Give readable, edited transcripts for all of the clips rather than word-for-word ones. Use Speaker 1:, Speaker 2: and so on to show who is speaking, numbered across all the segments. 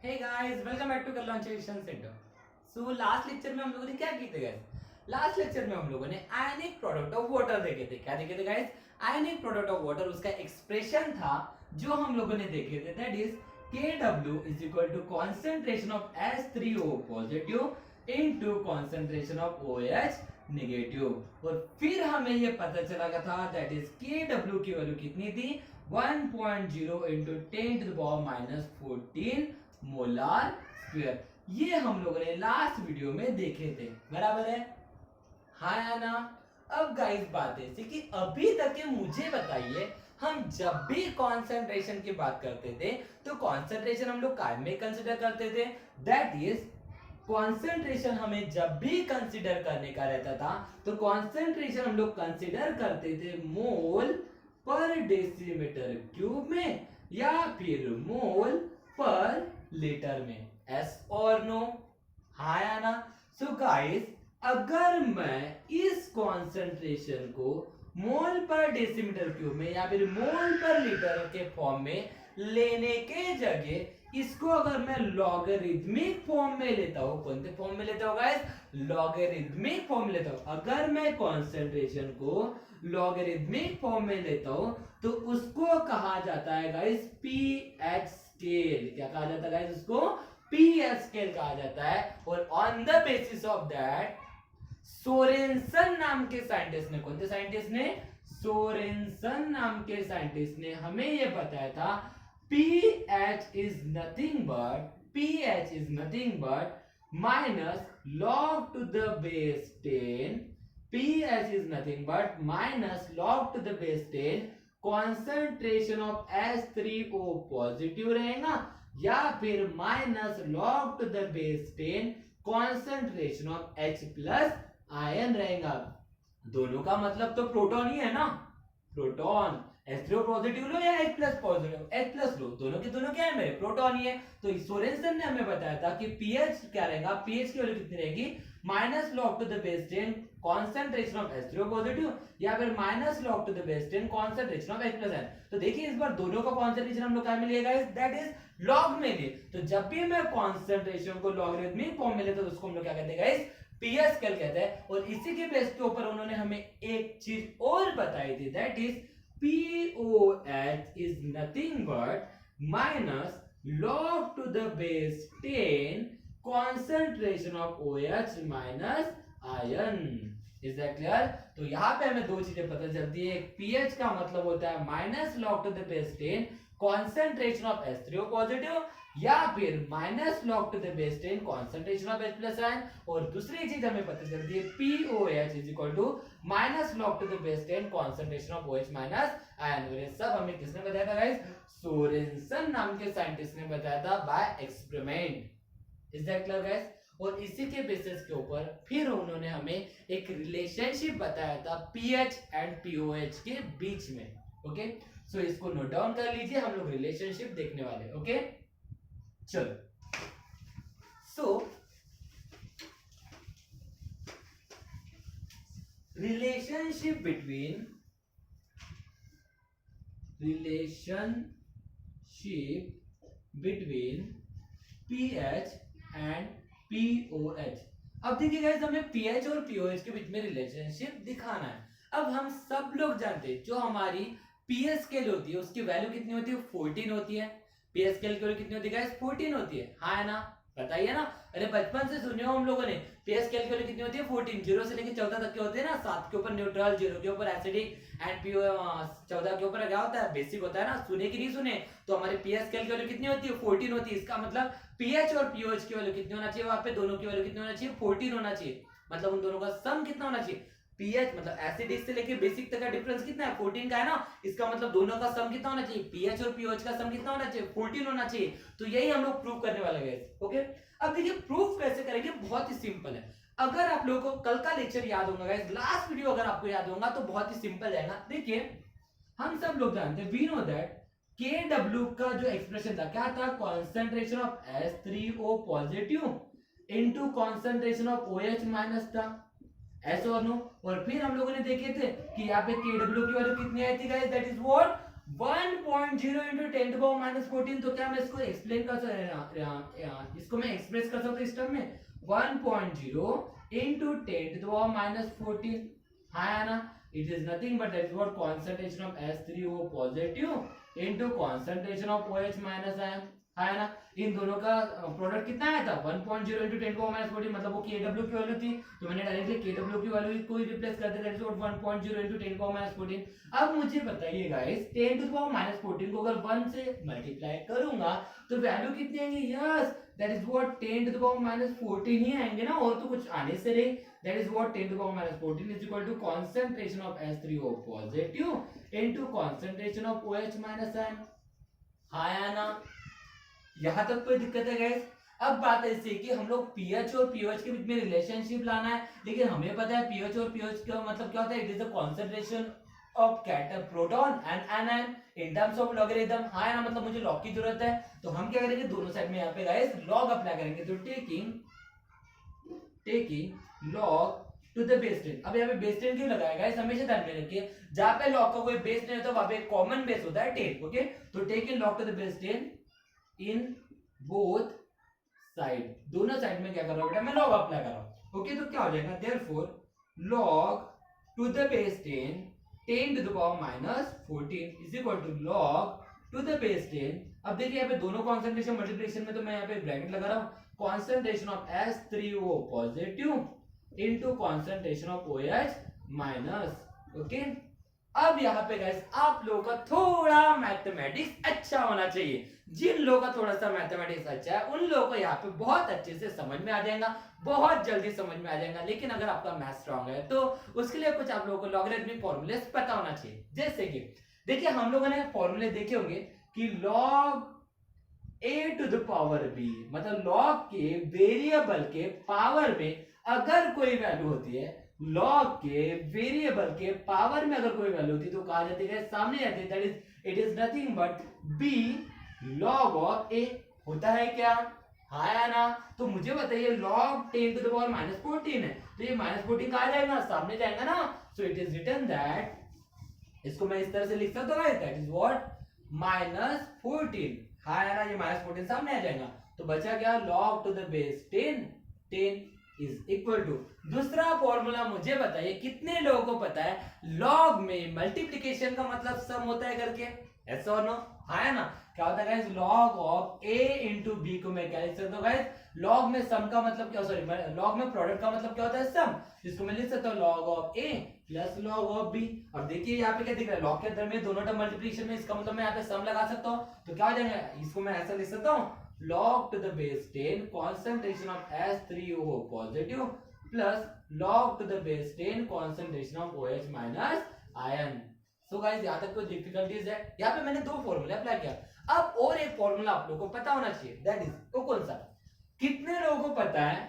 Speaker 1: Hey guys welcome back to Kalyan center. So last lecture में हम लोगों ने क्या किए थे गाइस? लास्ट लेक्चर में हम लोगों ने आयनिक प्रोडक्ट ऑफ वाटर देखे थे। क्या देखे थे guys? Ionic product of water, उसका एक्सप्रेशन था जो हम लोगों ने देखे थे, that is Kw is equal to concentration of H3O positive into concentration of OH negative. और फिर हमें ये पता चला था दैट इज Kw की वैल्यू कितनी थी? 1.0 into 10 to the power minus 14 molar square. ये हम लोगों ने लास्ट वीडियो में देखे थे, बराबर है? हाँ या ना? अब गाइस बात ऐसी कि अभी तक के मुझे बताइए, हम जब भी कॉन्सेंट्रेशन की बात करते थे तो कॉन्सेंट्रेशन हम लोग काय में कंसिडर करते थे? दैट इज कॉन्सेंट्रेशन हमें जब भी कंसिडर करने का रहता था तो कॉन्सेंट्रेशन हम लोग कंसिडर करते थे मोल पर डेसीमीटर क्यूब में या फिर मोल पर लीटर में। एस और नो? हाँ या ना? सो गाइस, अगर मैं इस कॉन्सेंट्रेशन को मोल पर डेसीमीटर क्यूब में या फिर मोल पर लीटर के फॉर्म में लेने के जगह इसको अगर मैं लॉगरिथमिक फॉर्म में लेता हूं, कौन से फॉर्म में लेता हूं गाइस? लॉगरिथमिक फॉर्म में लेता हूं। अगर मैं कॉन्सेंट्रेशन को लॉगरिथमिक फॉर्म में लेता हूं तो उसको कहा जाता है गाइस पीएच स्केल। क्या कहा जाता है गाइस? उसको पीएच स्केल कहा जाता है। और on the basis of that Sorensen नाम के साइंटिस्ट ने, कौन से साइंटिस्ट ने? सोरेनसन नाम के साइंटिस्ट ने हमें यह बताया था pH is nothing but minus log to the base 10। pH is nothing but minus log to the base 10 concentration of H3O positive रहेगा या फिर minus log to the base 10 concentration of H plus ion रहेगा। दोनों का मतलब तो proton ही है ना, प्रोटॉन। H3O पॉजिटिव लो या H plus positive, H plus low, दोनों के दोनों क्या है मेरे? प्रोटॉन ही है। तो सोरेनसन ने हमें बताया था कि pH क्या रहेगा? pH की वैल्यू कितनी रहेगी? Minus log to the base 10 concentration of H3O positive या फिर minus log to the base 10 concentration of H plus ion. तो देखिए इस बार दोनों का कॉन्सेंट्रेशन हम लोग क्या मिलेगा? दैट इज लॉग में लिए। तो जब भी मैं कॉन्सेंट्रेशन को लॉगरिथमिक फॉर्म में लेता हूं तो उसको हम लोग क्या कहते हैं गाइस? पीएच स्केल कहते हैं। और इसी के बेस के ऊपर उन्होंने हमें एक चीज और बताई थी, that is POH is nothing but minus log to the base 10 concentration of OH minus ion। Is that clear? तो यहाँ पे हमें दो चीजें पता चलती है। pH का मतलब होता है minus log to the base 10 concentration of H3O positive या फिर minus log to the base 10 concentration of H plus ion. और दूसरी चीज हमें पता चलती है POH is equal to minus log to the base 10 concentration of OH minus ion. और ये सब हमें किसने बताया था गाइस? सोरेनसन नाम के साइंटिस्ट ने बताया था by experiment. Is that clear guys? और इसी के बेसिस के ऊपर फिर उन्होंने हमें एक रिलेशनशिप बताया था पीएच एंड पीओएच के बीच में। ओके, सो इसको नोट डाउन कर लीजिए, हम लोग रिलेशनशिप देखने वाले। ओके, चलो। So relationship between pH and pOH. अब देखिए गाइस, हमें पीएच और पीओएच के बीच में रिलेशनशिप दिखाना है। अब हम सब लोग जानते हैं जो हमारी पीएच स्केल होती है उसकी वैल्यू कितनी होती है? 14 होती है। पीएच स्केल की वैल्यू कितनी होती है गाइस? 14 होती है। हाँ है ना? बताइए ना। अरे बचपन से सुने हो हम लोगों ने, पीएच स्केल की वैल्यू कितनी होती है? 14। 0 से लेकर 14 तक के होते हैं ना। 7 के ऊपर न्यूट्रल, 0 के ऊपर एसिडिक एंड पीओ 14 के ऊपर क्या होता है? बेसिक होता है ना। सुने कि नहीं सुने? तो हमारे पीएच स्केल की वैल्यू कितनी होती है? 14 होती है। इसका मतलब पीएच और पीओएच की वैल्यू कितनी होना चाहिए? वहां पे दोनों की वैल्यू कितनी होना चाहिए? 14 होना चाहिए। मतलब उन दोनों का सम कितना होना चाहिए? पीएच मतलब एसिडिक से लेके बेसिक तक का डिफरेंस कितना है? 14 का है ना। इसका मतलब दोनों का सम कितना होना चाहिए? पीएच और पीओएच का सम कितना होना चाहिए? 14 होना चाहिए। तो यही हम लोग प्रूव करने वाले हैं। ओके, अब देखिए प्रूफ कैसे करेंगे? बहुत ही सिंपल है। अगर आप लोगों को कल का लेक्चर याद होगा गाइस, लास्ट वीडियो अगर आपको याद होगा तो बहुत ही सिंपल जाएगा। देखिए हम सब लोग जानते हैं, वी नो दैट Kw का जो एक्सप्रेशन था क्या था? Concentration of H3O positive into concentration of OH minus था। ऐसे और नो? और फिर हम लोगों ने देखे थे कि यहाँ पे Kw की वैल्यू कितनी आई थी guys? That is what? 1.0 into 10 to the power minus 14, तो क्या मैं इसको एक्सप्लेन कर सकता, इसको मैं एक्सप्रेस कर सकता हूँ इस टर्म में 1.0 into 10 to the power minus 14, हाँ है ना, it is nothing but that is what concentration of S3O positive into concentration of OH minus ion, है ना। इन दोनों का प्रोडक्ट कितना आया था 1.0 into 10 to the power minus 14, मतलब वो Kw की वैल्यू थी, तो मैंने डायरेक्टली Kw की वैल्यू को ही रिप्लेस कर दिया, that is 1.0 into 10 to the power minus 14। अब मुझे बताइए guys 10 to the power minus 14 को अगर 1 से मल्टीप्लाई करूंगा तो वैल्यू कितनी आएंगे, yes that is what 10 to the power minus 14 ही आएंगे ना, और तो कुछ आने से नहीं, that is what 10 to the power minus 14 is equal to concentration of H3O positive into concentration of OH minus ion, हाँ ना। यहां तक कोई दिक्कत है गाइस। अब बात ऐसी है कि हम लोग पीएच और पीओएच के बीच में रिलेशनशिप लाना है, लेकिन हमें पता है पीएच और पीओएच का मतलब क्या होता है, it is the concentration of proton and anion in terms of logarithm, हाँ ना, मतलब मुझे लॉग की जरूरत है, तो हम क्या करेंगे दोनों साइड में यहाँ पे गाइस लॉग अप्लाई करेंगे, तो taking log to the base 10। अब यहाँ पे बेस 10 क्यों लगाया गाइस, हमेशा ध्यान में रखिए जहां पे लॉग का कोई बेस नहीं होता वहां पे कॉमन बेस होता है 10, ओके। तो taking log to the base 10 in both side, दोनों साइड में क्या कर रहा हूं बेटा, मैं लॉग अप्लाई कर रहा हूं, ओके। तो क्या हो जाएगा, therefore log to the base 10 to the power minus 14 is equal to log to the base 10। अब देखिए यहाँ पे दोनों कॉन्सेंट्रेशन मल्टीप्लिकेशन में तो मैं यहाँ पे ब्रैकेट लगा रहा हूं, concentration of H3O positive into concentration of OH minus, okay. अब यहाँ पे गाइस आप लोगों का थोड़ा मैथमेटिक्स अच्छा होना चाहिए, जिन लोगों का थोड़ा सा मैथमेटिक्स अच्छा है उन लोगों को यहाँ पे बहुत अच्छे से समझ में आ जाएगा, बहुत जल्दी समझ में आ जाएगा। लेकिन अगर आपका मैथ स्ट्रांग है तो उसके लिए कुछ आप लोगों को लॉगरिथमिक फॉर्मूले पता होना चाहिए, जैसे कि देखिए हम लोगों ने फॉर्मूले देखे होंगे कि log a to the power b, मतलब log के वेरिएबल के पावर में अगर कोई वैल्यू होती है, लॉग के वेरिएबल के पावर में अगर कोई वैल्यू होती है तो कहा जाती है सामने जाती है, that is it is nothing but b log of a, होता है क्या, हाँ या ना। तो मुझे बताइए log 10 to the power minus 14 है, तो ये minus 14 कहा जाएगा, सामने जाएगा ना, so it is written that, इसको मैं इस तरह से लिख सकता हूँ, दैट इज व्हाट minus 14, हाँ या ना, ये minus 14 सामने आ जाएगा, तो बचा क्या log to the base 10 is equal to, दूसरा फॉर्मूला मुझे बताइए कितने लोगों को पता है लॉग में मल्टीप्लिकेशन का मतलब सम होता है करके, यस और नो, हाँ है ना। क्या होता है guys, log of a into B को मैं क्या लिख सकता हूँ गाइस, लॉग में सम का मतलब क्या, सॉरी लॉग में प्रोडक्ट का मतलब क्या होता है सम, जिसको मैं लिख सकता हूँ log of a plus log of b। अब देखिए यहाँ पे क्या दिख रहा है, लॉग के अंदर में दोनों टर्म मल्टीप्लिकेशन में, इसका मतलब मैं यहाँ पे सम लगा सकता हूँ, तो क्या हो जाएगा, इसको मैं ऐसा लिख सकता हूँ log to the base 10 concentration of H3O positive plus log to the base 10 concentration of OH minus ion। So guys यहाँ तक कोई डिफिकल्टीज है, यहाँ पे मैंने दो फॉर्मूला अप्लाई किया। अब और एक फॉर्मूला आप लोगों को पता होना चाहिए, दैट इज वो कौन सा, कितने लोगों को पता है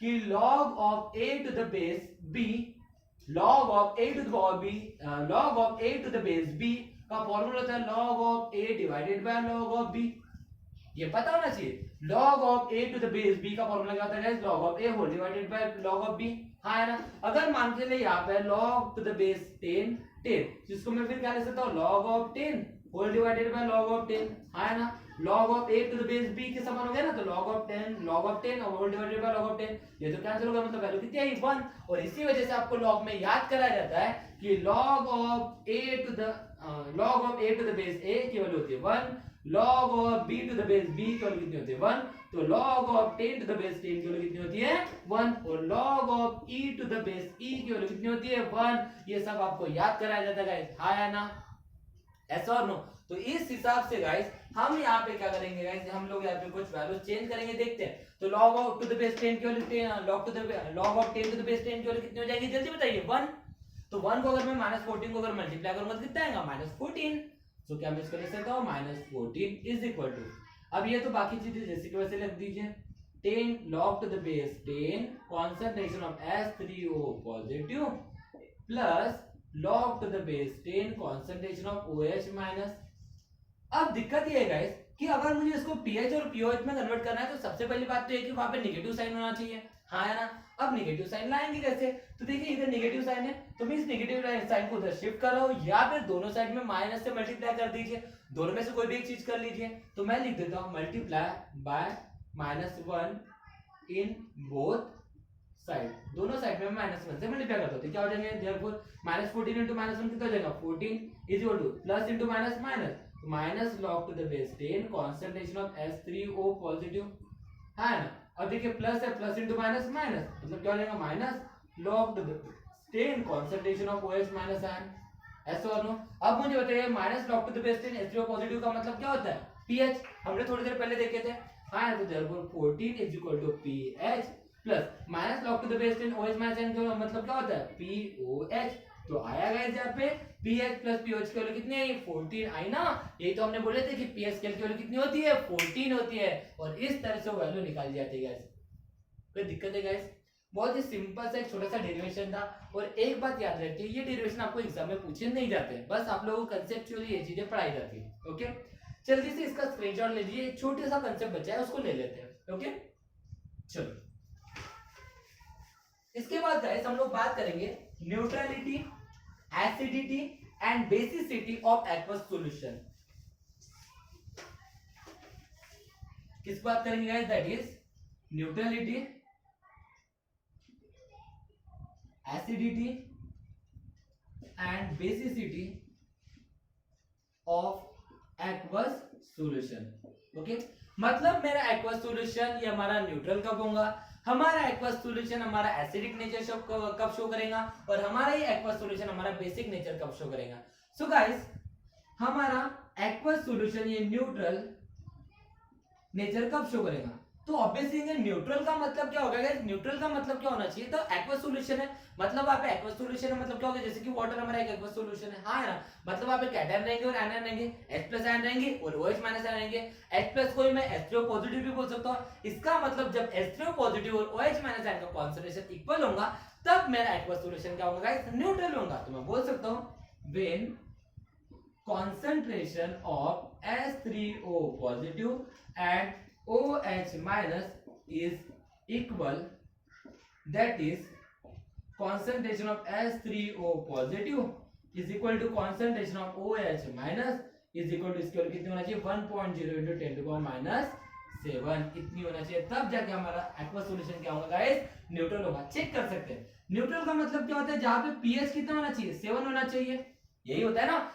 Speaker 1: कि log of a to the base b, log of a to the power b, log of a to the base b का फॉर्मूला होता है log of a divided by log of b, ये पता होना चाहिए। log of a to the base b का formula क्या होता है guys, log of a whole divided by log of b, हाँ है ना। अगर मान के लिए यहाँ पे log to the base 10 जिसको मैं फिर क्या लिख सकता हूँ log of 10 whole divided by log of 10, हाँ है ना। log of a to the base b के समान हो गया ना, तो log of 10 whole divided by log of 10, ये तो कैंसिल हो गया, मतलब वैल्यू कितनी आई 1। और इसी वजह से आपको log में याद कराया जाता है कि log of a to the base a की वैल्यू होती है 1, log of b to the base b की वैल्यू कितनी होती है 1, तो log of 10 to the base 10 की वैल्यू कितनी होती है 1, और log of e to the base e की वैल्यू कितनी होती है 1। ये सब आपको याद कराया जाता है गाइस, हाँ है ना, ऐसा और नो। तो इस हिसाब से गाइस हम यहाँ पे क्या करेंगे गाइस, हम लोग यहाँ पे कुछ वैल्यू चेंज करेंगे, देखते हैं। तो log of to the base 10 की value log of 10 to the base 10 की वैल्यू कितनी हो जाएगी, जल्दी बताइए 1। तो 1 को अगर मैं -14 को अगर मल्टीप्लाई करूंगा तो कितना आएगा -14, तो क्या मैं इसको लिख सकता हूँ -14 इज इक्वल टू, अब ये तो बाकी चीजें जैसे कि वैसे लिख दीजिए, 10 log to the base 10 concentration of H3O positive plus log to the base 10 concentration of OH minus। अब दिक्कत ये है गाइस कि अगर मुझे इसको pH और pOH में कन्वर्ट करना है तो सबसे पहली बात तो ये कि वहां पे नेगेटिव साइन होना चाहिए, हाँ है ना। अब नेगेटिव साइन लाएंगे कैसे, तो देखिए इधर नेगेटिव साइन है तो मैं इस नेगेटिव साइन को उधर शिफ्ट कर रहा हूँ, या फिर दोनों साइड में माइनस से मल्टीप्लाई कर दीजिए, दोनों में से कोई भी एक चीज कर लीजिए। तो मैं लिख देता हूँ multiply by -1 in both side, दोनों साइड में -1 से मल्टीप्लाई करता हूँ, तो क्या हो जाएंगे, देयरफॉर -14 into -1 कितना हो जाएगा 14 is equal to plus into minus minus, minus log to the base 10 concentration of S3O positive है ना। अब देखिए प्लस है, प्लस इंटू माइनस माइनस, मतलब क्या हो जाएगा minus log to the 10 concentration of OH minus ion, ऐसा और नो। अब मुझे बताइए minus log to the base 10 H3O positive का मतलब क्या होता है, pH, हमने थोड़ी देर पहले देखे थे। हाँ तो therefore 14 is equal to pH plus minus log to the base 10 OH minus ion का मतलब क्या होता है POH। तो आया गाइस यहाँ पे pH प्लस POH की वैल्यू कितनी आई 14 आई ना, यही तो हमने बोले थे कि pH स्केल की वैल्यू कितनी होती है 14 होती है, और इस तरह से वैल्यू निकाली जाती है गाइस। कोई दिक्कत है गाइस, बहुत ही सिंपल सा एक छोटा सा डेरिवेशन था। और एक बात याद रखिए ये डेरिवेशन आपको एग्जाम में पूछे नहीं जाते, बस आप लोगों को कंसेप्चुअली ये चीजें पढ़ाई जाती है। ओके जल्दी से इसका स्क्रीनशॉट ले लीजिए, छोटा सा कंसेप्ट बचा है उसको ले लेते हैं। ओके चलो इसके बाद गाइस हम लोग बात करेंगे neutrality, acidity and basicity of aqueous solution. किस बात करेंगे guys, that is neutrality, acidity and basicity of aqueous solution. Okay मतलब मेरा एक्वस सॉल्यूशन ये हमारा न्यूट्रल कब होगा, हमारा एक्वस सॉल्यूशन हमारा एसिडिक नेचर कब शो करेगा, और हमारा ये एक्वस सॉल्यूशन हमारा बेसिक नेचर कब शो करेगा। सो गाइस हमारा एक्वस सॉल्यूशन ये न्यूट्रल नेचर कब शो करेगा, तो ऑब्वियसली न्यूट्रल का मतलब क्या होगा गाइस, न्यूट्रल का मतलब क्या होना चाहिए, तो एक्वस सॉल्यूशन है, मतलब आप एक्वस सॉल्यूशन है मतलब क्या होगा, जैसे कि वाटर हमारा एक एक्वस सॉल्यूशन है, हाँ है ना, मतलब आप एक कैटायन रहेंगे और एनायन रहेंगे, H प्लस आयन रहेंगे और OH माइनस आयन रहेंगे। H प्लस को मैं H3O पॉजिटिव भी बोल सकता हूँ, इसका मतलब जब H3O पॉजिटिव और OH माइनस आयन का कॉन्सेंट्रेशन इक्वल होगा तब मेरा एक्वस सॉल्यूशन क्या होगा गाइस, न्यूट्रल होगा। तो मैं बोल सकता हूँ when concentration of H3O positive and OH minus is equal, that is concentration of H3O positive is equal to concentration of OH minus is equal to, इसकी वैल्यू कितनी होना चाहिए 1.0 into 10 to the power minus 7 इतनी होना चाहिए, तब जाके हमारा एक्वस सॉल्यूशन क्या होगा गाइस, न्यूट्रल होगा। चेक कर सकते हैं न्यूट्रल का मतलब क्या होता है, जहां पे pH कितना होना चाहिए 7 होना चाहिए, यही होता है ना।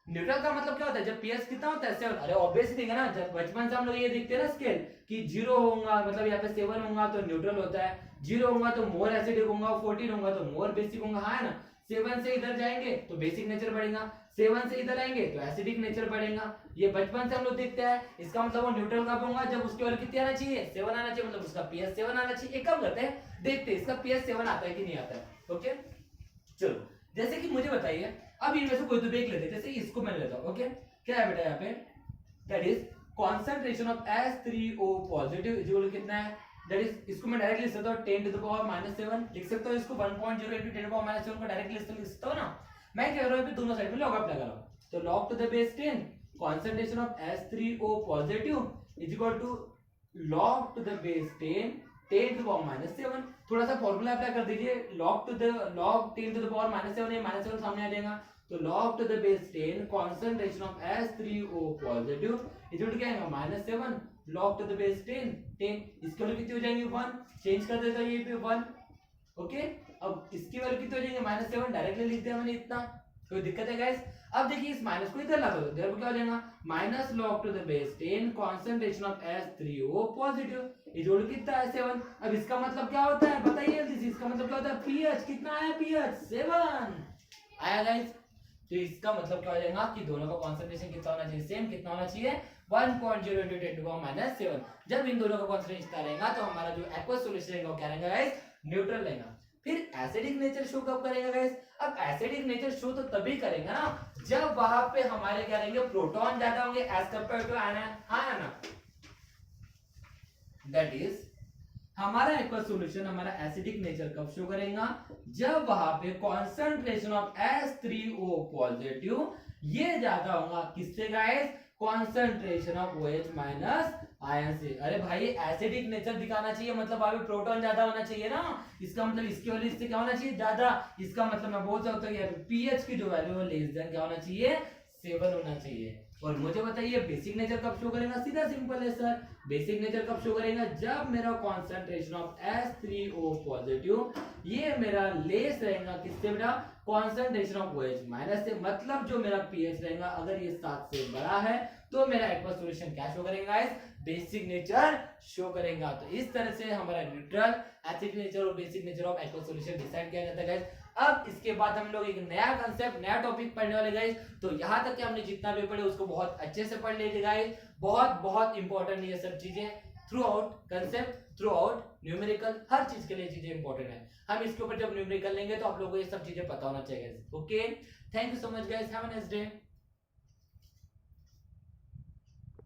Speaker 1: न्यूट्रल का मतलब क्या होता है, जब pH कितना होता है 7, अरे ऑब्वियसली देंगे ना, जब बचपन से हम लोग ये देखते हैं ना स्केल कि 0 होगा मतलब यहाँ पे 7 होगा तो न्यूट्रल होता है, 0 होगा तो मोर एसिडिक होगा, 14 होगा तो मोर बेसिक होगा, हाँ है ना। 7 से इधर जाएंगे तो बेसिक नेचर बढ़ेगा, 7 से इधर आएंगे तो एसिडिक नेचर बढ़ेगा, ये बचपन से हम लोग देखते हैं। इसका मतलब वो न्यूट्रल कब होगा, जब उसकी वैल्यू कितनी आना चाहिए 7 आना चाहिए, मतलब उसका pH 7 आना चाहिए। एक काम करते हैं देखते हैं इसका pH 7 आता है कि नहीं आता है। ओके चलो जैसे कि मुझे बताइए, अब इनमें से कोई तो देख लेते हैं, जैसे इसको मैं लेता हूं। ओके क्या है बेटा यहाँ पे, that is concentration of H3O positive is equal to कितना है, दैट इज इसको मैं डायरेक्ट लिख सकता हूं 10 टू द पावर -7 लिख सकता हूं, इसको 1.0 into 10 to the power -7 को डायरेक्ट लिख सकता हूं ना। मैं क्या कर रहा हूं, दोनों साइड में लॉग अप लगा रहा हूं, तो log to the base 10 concentration of H3O positive is equal to log to the base 10 10 to the power -7, थोड़ा सा फॉर्मूला अप्लाई कर दीजिए, log 10 to the power -7 है, -7 सामने आ जाएगा, तो log to the base 10 concentration of H3O positive is equal to क्या आएगा -7 log to the base 10 इसकी वैल्यू कितनी हो जाएंगी 1, चेंज कर देता हूं ये पे 1। ओके अब इसकी वैल्यू कितनी हो जाएंगे -7, डायरेक्टली लिख दिया मैंने इतना, कोई दिक्कत है गाइस। अब देखिए इस माइनस को इधर ला दो, देयर क्या हो जाएगा -log to the base 10 concentration of H3O positive is equal to कितना है 7। अब इसका मतलब क्या होता है बताइए जल्दी से, इसका मतलब क्या होता है pH कितना आया, pH 7 आया गाइस। तो इसका मतलब क्या हो जाएगा कि दोनों का कॉन्सेंट्रेशन कितना होना चाहिए, सेम कितना होना चाहिए 1.0 into 10 to the power -7। जब इन दोनों का कॉन्सेंट्रेशन इतना रहेगा तो हमारा जो एक्वस सॉल्यूशन रहेगा वो क्या रहेगा गाइस, न्यूट्रल रहेगा। फिर एसिडिक नेचर शो कब करेगा गाइस, अब एसिडिक नेचर शो तो तभी करेगा ना जब वहां पे हमारे क्या रहेंगे प्रोटॉन ज्यादा होंगे एज कंपेयर टू आयन, हाँ ना। दैट इज हमारा एक्वस सॉल्यूशन हमारा एसिडिक नेचर कब शो करेगा, जब वहां पे कॉन्सेंट्रेशन ऑफ H3O पॉजिटिव ये ज्यादा होगा किससे guys, concentration of OH minus ion से। अरे भाई एसिडिक नेचर दिखाना चाहिए, मतलब अभी प्रोटॉन ज्यादा होना चाहिए ना, इसका मतलब इसकी वैल्यू इससे क्या होना चाहिए, ज्यादा। इसका मतलब मैं बोल सकता हूँ कि पीएच की जो वैल्यू है लेस देन क्या होना चाहिए, 7 होना चाहिए। और मुझे बताइए बेसिक नेचर कब शो करेगा, सीधा सिंपल है सर, बेसिक नेचर कब शो करेगा, जब मेरा कॉन्सेंट्रेशन ऑफ H3O पॉजिटिव ये मेरा लेस रहेगा किससे बेटा, कॉन्सेंट्रेशन ऑफ OH माइनस से। मतलब जो मेरा पीएच रहेगा अगर ये 7 से बड़ा है तो मेरा एक्वा सॉल्यूशन क्या शो करेगा गाइस, बेसिक नेचर शो करेगा। तो इस तरह से हमारा न्यूट्रल, एसिडिक नेचर और basic nature of aqua solution decide किया जाता है गाइस। अब इसके बाद हम लोग एक नया कंसेप्ट, नया टॉपिक पढ़ने वाले गाइस। तो यहाँ तक कि हमने जितना भी पढ़े उसको बहुत अच्छे से पढ़ लीजिए गाइस। बहुत बहुत इंपॉर्टेंट ये सब चीजें, throughout concept, throughout numerical, हर चीज के लिए चीजें इंपॉर्टेंट है। हम इसके ऊपर जब न्यूमेरिकल लेंगे तो आप लोगों को ये सब चीजें पता होना चाहिए। Okay, thank you so much guys, have a nice day.